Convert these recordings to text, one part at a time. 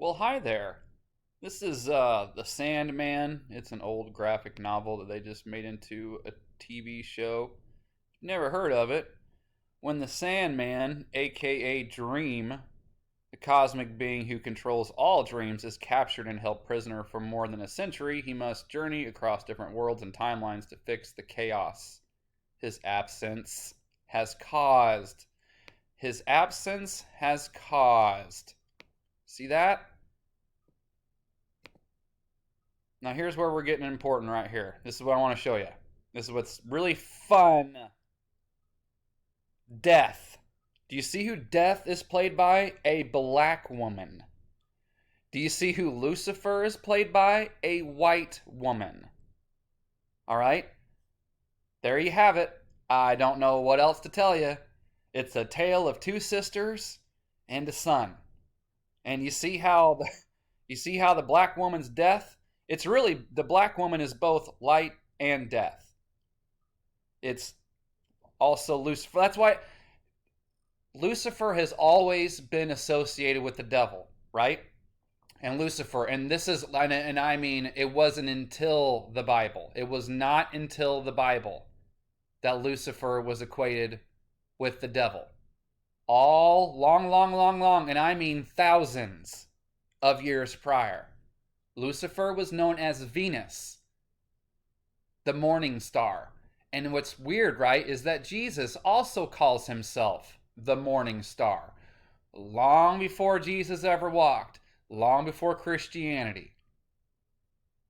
Well, hi there. This is The Sandman. It's an old graphic novel that they just made into a TV show. Never heard of it. When the Sandman, aka Dream, the cosmic being who controls all dreams, is captured and held prisoner for more than a century, he must journey across different worlds and timelines to fix the chaos his absence has caused. His absence has caused. See that? Now here's where we're getting important right here. This is what I want to show you. This is what's really fun. Death. Do you see who Death is played by? A black woman. Do you see who Lucifer is played by? A white woman. All right? There you have it. I don't know what else to tell you. It's a tale of two sisters and a son. And you see how the black woman's death, it's really, the black woman is both light and death. It's also Lucifer. That's why Lucifer has always been associated with the devil, right? And Lucifer, and this is, and I mean, it wasn't until the Bible. It was not until the Bible that Lucifer was equated with the devil. All long, and I mean thousands of years prior. Lucifer was known as Venus, the morning star. And what's weird, right, is that Jesus also calls himself the morning star. Long before Jesus ever walked, long before Christianity,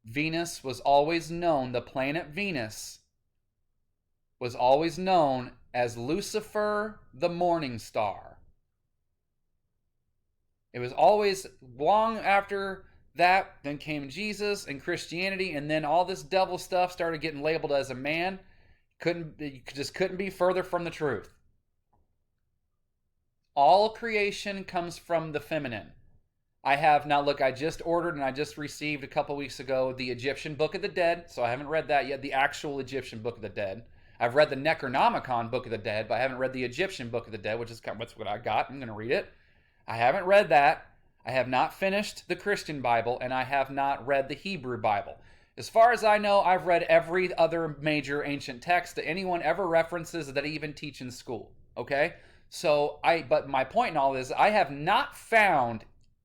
Venus was always known, the planet Venus was always known as Lucifer, the morning star. It was always long after that, then came Jesus and Christianity, and then all this devil stuff started getting labeled as a man. Just couldn't be further from the truth. All creation comes from the feminine. I just ordered and I just received a couple weeks ago the Egyptian Book of the Dead, so I haven't read that yet, the actual Egyptian Book of the Dead. I've read the Necronomicon Book of the Dead, but I haven't read the Egyptian Book of the Dead, which is what I got. I'm going to read it. I haven't read that. I have not finished the Christian Bible, and I have not read the Hebrew Bible. As far as I know, I've read every other major ancient text that anyone ever references that I even teach in school. Okay? But my point in all this, I have not found,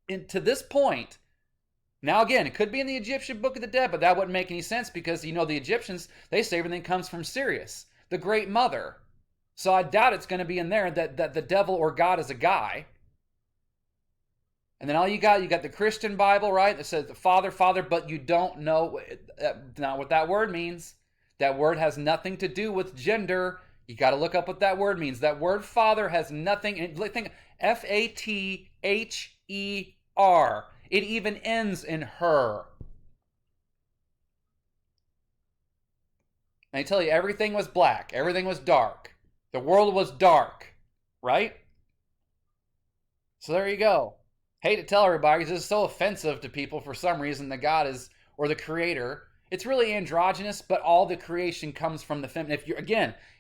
to this point, now again, it could be in the Egyptian Book of the Dead, but that wouldn't make any sense because, the Egyptians, they say everything comes from Sirius, the Great Mother. So I doubt it's going to be in there that the devil or God is a guy. And then you got the Christian Bible, right? That says the Father, but you don't know not what that word means. That word has nothing to do with gender. You got to look up what that word means. That word Father has nothing. Think Father. It even ends in her. And I tell you, everything was black. Everything was dark. The world was dark, right? So there you go. Hate to tell everybody because it's so offensive to people for some reason that God is, or the creator. It's really androgynous, but all the creation comes from the feminine.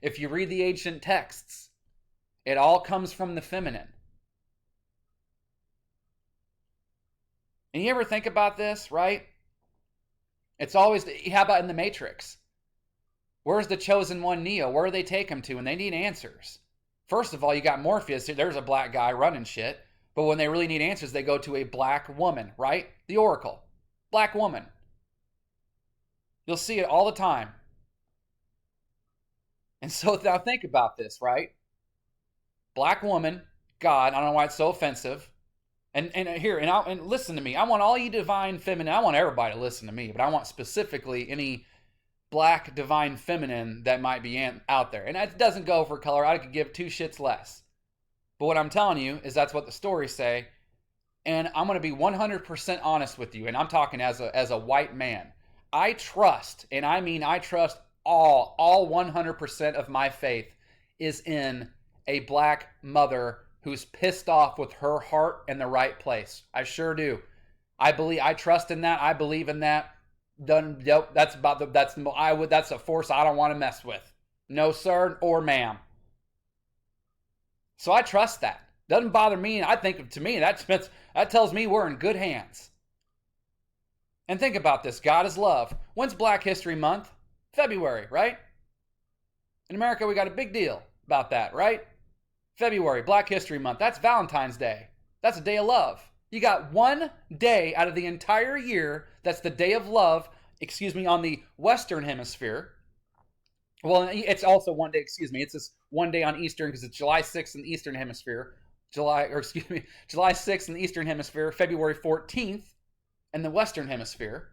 If you read the ancient texts, it all comes from the feminine. And you ever think about this, right? It's always, how about in the Matrix? Where's the chosen one, Neo? Where do they take him to when they need answers? First of all, you got Morpheus. There's a black guy running shit. But when they really need answers, they go to a black woman, right? The Oracle. Black woman. You'll see it all the time. And so now think about this, right? Black woman, God, I don't know why it's so offensive. And listen to me. I want all you divine feminine, I want everybody to listen to me, but I want specifically any black divine feminine that might be out there. And that doesn't go for color. I could give two shits less. But what I'm telling you is that's what the stories say. And I'm going to be 100% honest with you. And I'm talking as a white man. I trust, and I mean I trust all 100% of my faith is in a black mother who's pissed off with her heart in the right place. I sure do. I trust in that. I believe in that. That's a force I don't want to mess with. No, sir or ma'am. So I trust that. Doesn't bother me. I think to me that tells me we're in good hands. And think about this: God is love. When's Black History Month? February, right? In America, we got a big deal about that, right? February, Black History Month. That's Valentine's Day. That's a day of love. You got one day out of the entire year that's the day of love, on the Western Hemisphere. Well, it's also one day, it's just one day on Eastern because it's July 6th in the Eastern Hemisphere. July 6th in the Eastern Hemisphere, February 14th in the Western Hemisphere.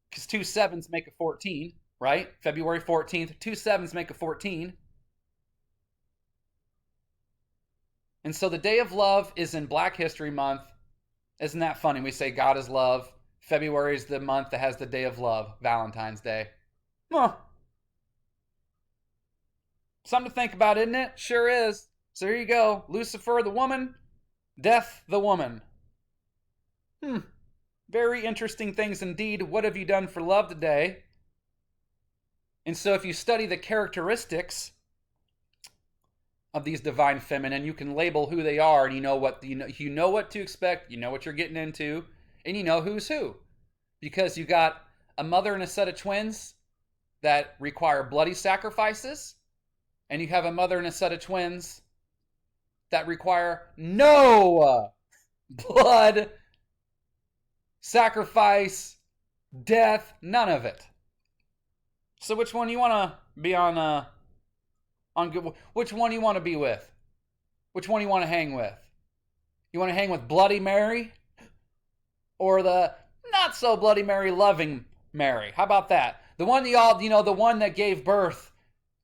Because 2 sevens make a 14, right? February 14th, 2 sevens make a 14. And so the Day of Love is in Black History Month. Isn't that funny? We say God is love. February is the month that has the Day of Love, Valentine's Day. Huh. Something to think about, isn't it? Sure is. So there you go. Lucifer the woman, death the woman. Very interesting things indeed. What have you done for love today? And so if you study the characteristics of these divine feminine, you can label who they are, and you know what to expect, you know what you're getting into, and you know who's who. Because you got a mother and a set of twins that require bloody sacrifices, and you have a mother and a set of twins that require no blood, sacrifice, death, none of it. So which one you want to be on good? Which one you want to be with? Which one you want to hang with? You want to hang with Bloody Mary, or the not so Bloody Mary loving Mary? How about that? The one the one that gave birth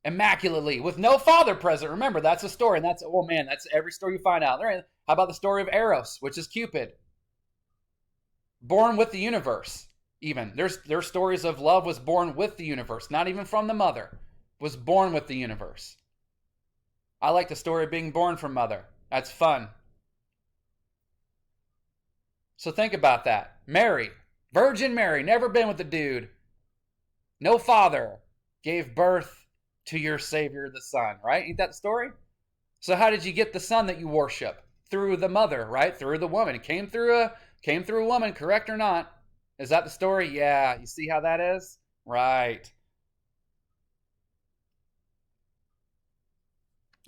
immaculately with no father present. Remember, that's a story, and that's every story you find out. How about the story of Eros, which is Cupid, born with the universe? Even there's stories of love was born with the universe, not even from the mother, was born with the universe. I like the story of being born from mother. That's fun. So think about that. Mary, Virgin Mary, never been with a dude. No father, gave birth to your Savior, the Son, right? Ain't that the story? So how did you get the Son that you worship? Through the mother, right? Through the woman. It came through a woman, correct or not? Is that the story? Yeah. You see how that is? Right.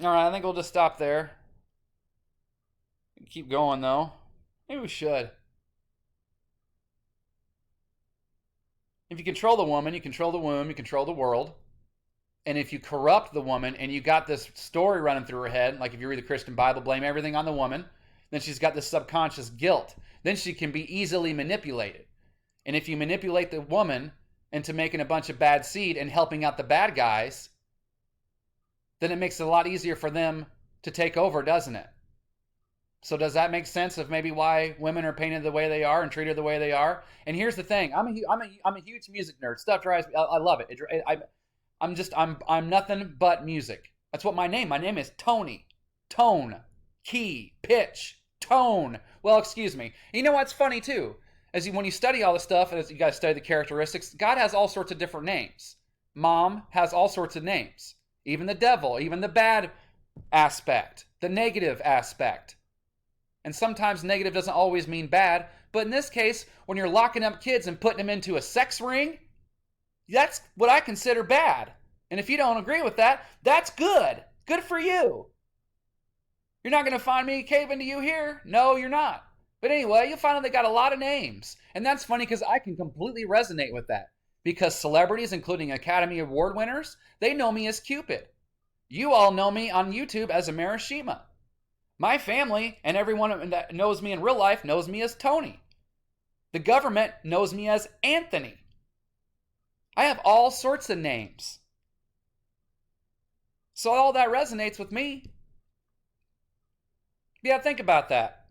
All right, I think we'll just stop there. Keep going, though. Maybe we should. If you control the woman, you control the womb, you control the world. And if you corrupt the woman and you got this story running through her head, like if you read the Christian Bible, blame everything on the woman, then she's got this subconscious guilt. Then she can be easily manipulated. And if you manipulate the woman into making a bunch of bad seed and helping out the bad guys, then it makes it a lot easier for them to take over, doesn't it? So does that make sense of maybe why women are painted the way they are and treated the way they are? And here's the thing: I'm a huge music nerd. Stuff drives me. I love it. I'm nothing but music. That's what my name. My name is Tony. Tone, key, pitch, tone. Well, excuse me. You know what's funny too? When you study all this stuff, as you guys study the characteristics, God has all sorts of different names. Mom has all sorts of names. Even the devil, even the bad aspect, the negative aspect. And sometimes negative doesn't always mean bad, but in this case, when you're locking up kids and putting them into a sex ring, that's what I consider bad. And if you don't agree with that, that's good. Good for you. You're not going to find me caving to you here. No, you're not. But anyway, you'll find out they got a lot of names. And that's funny because I can completely resonate with that. Because celebrities, including Academy Award winners, they know me as Cupid. You all know me on YouTube as Amarashima. My family and everyone that knows me in real life knows me as Tony. The government knows me as Anthony. I have all sorts of names. So all that resonates with me. Yeah, think about that.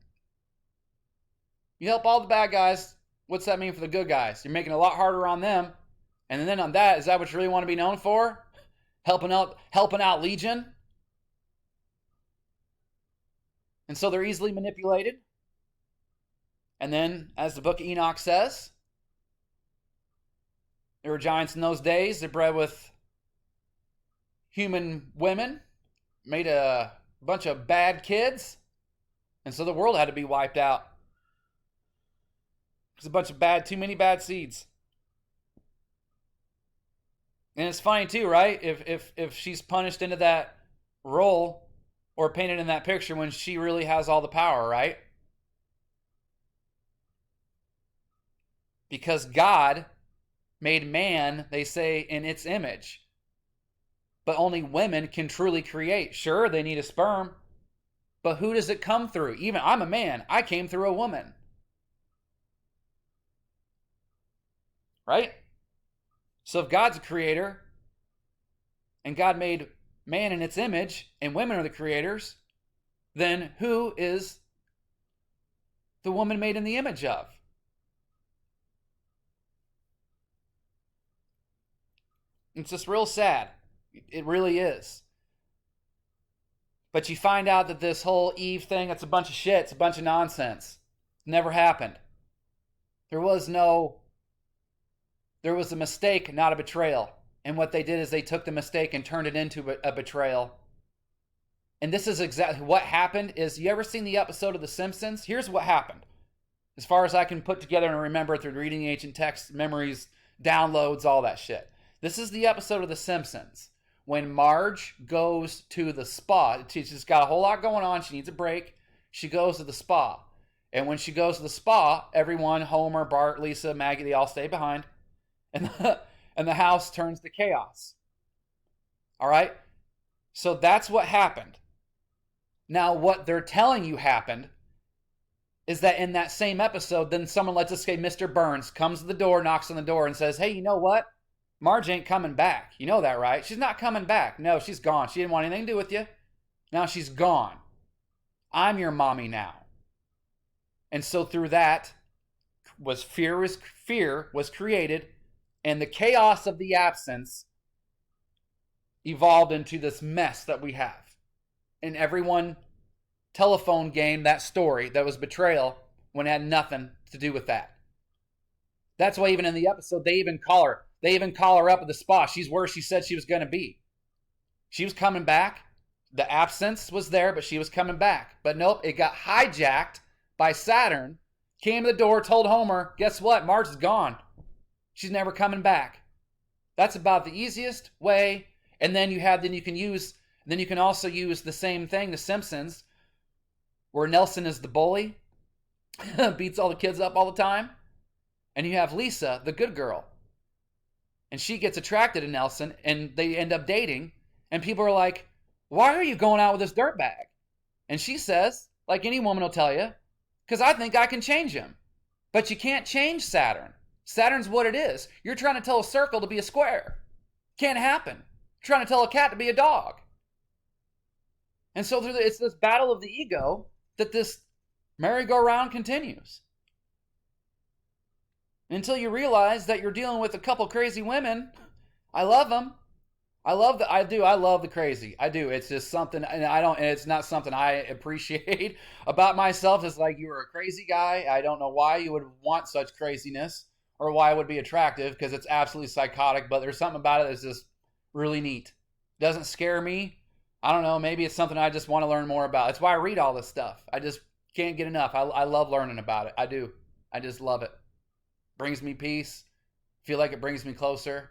You help all the bad guys. What's that mean for the good guys? You're making it a lot harder on them. And then on that, is that what you really want to be known for? Helping out Legion? And so they're easily manipulated. And then, as the book of Enoch says, there were giants in those days. They bred with human women, made a bunch of bad kids, and so the world had to be wiped out. There's a bunch of too many bad seeds. And it's funny too, right? If she's punished into that role or painted in that picture when she really has all the power, right? Because God made man, they say, in its image. But only women can truly create. Sure, they need a sperm, but who does it come through? Even I'm a man, I came through a woman. Right? So if God's a creator, and God made man in its image, and women are the creators, then who is the woman made in the image of? It's just real sad. It really is. But you find out that this whole Eve thing, it's a bunch of shit. It's a bunch of nonsense. It never happened. There was a mistake, not a betrayal. And what they did is they took the mistake and turned it into a betrayal. And this is exactly what happened. Is you ever seen the episode of The Simpsons? Here's what happened. As far as I can put together and remember through reading the ancient texts, memories, downloads, all that shit. This is the episode of The Simpsons when Marge goes to the spa. She's got a whole lot going on. She needs a break. She goes to the spa. And when she goes to the spa, everyone, Homer, Bart, Lisa, Maggie, they all stay behind. And the house turns to chaos. All right? So that's what happened. Now, what they're telling you happened is that in that same episode, then someone, let's just say Mr. Burns, comes to the door, knocks on the door, and says, hey, you know what? Marge ain't coming back. You know that, right? She's not coming back. No, she's gone. She didn't want anything to do with you. Now she's gone. I'm your mommy now. And so through that, fear was created, and the chaos of the absence evolved into this mess that we have. And everyone telephone game that story that was betrayal when it had nothing to do with that. That's why even in the episode, they even call her up at the spa. She's where she said she was going to be. She was coming back. The absence was there, but she was coming back. But nope, it got hijacked by Saturn. Came to the door, told Homer, guess what? Marge is gone. She's never coming back. That's about the easiest way. And then you can also use the same thing, The Simpsons, where Nelson is the bully, beats all the kids up all the time. And you have Lisa, the good girl. And she gets attracted to Nelson, and they end up dating. And people are like, why are you going out with this dirtbag? And she says, like any woman will tell you, because I think I can change him. But you can't change Saturn. Saturn's what it is. You're trying to tell a circle to be a square. Can't happen. You're trying to tell a cat to be a dog. And so it's this battle of the ego that this merry-go-round continues. Until you realize that you're dealing with a couple crazy women. I love them. I love the crazy. I do. It's just something, and it's not something I appreciate about myself. It's like, you're a crazy guy. I don't know why you would want such craziness or why it would be attractive, because it's absolutely psychotic, but there's something about it that's just really neat. Doesn't scare me. I don't know. Maybe it's something I just want to learn more about. It's why I read all this stuff. I just can't get enough. I love learning about it. I do. I just love it. Brings me peace. Feel like it brings me closer.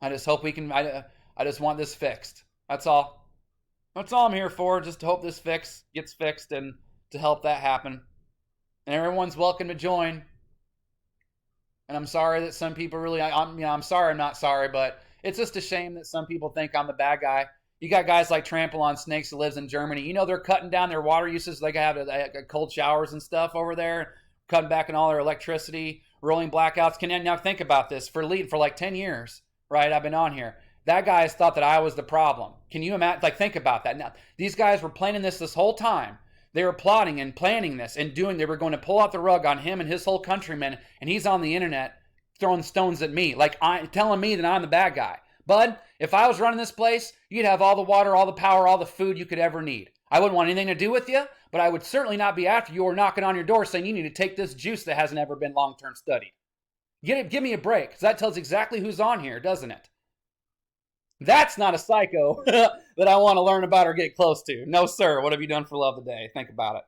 I just hope we can, I just want this fixed. That's all. That's all I'm here for. Just to hope this gets fixed and to help that happen. And everyone's welcome to join. And I'm sorry that some people really, I'm sorry I'm not sorry, but it's just a shame that some people think I'm the bad guy. You got guys like Trample on Snakes who lives in Germany. You know, they're cutting down their water usage. They have cold showers and stuff over there, cutting back on all their electricity, rolling blackouts. Now think about this. For like 10 years, right, I've been on here. That guy has thought that I was the problem. Can you imagine? Like, think about that. Now, these guys were planning this whole time. They were plotting and planning this and they were going to pull out the rug on him and his whole countrymen, and he's on the internet throwing stones at me, like telling me that I'm the bad guy. Bud, if I was running this place, you'd have all the water, all the power, all the food you could ever need. I wouldn't want anything to do with you, but I would certainly not be after you or knocking on your door saying you need to take this juice that hasn't ever been long-term studied. Give me a break, because that tells exactly who's on here, doesn't it? That's not a psycho that I want to learn about or get close to. No, sir. What have you done for love today? Think about it.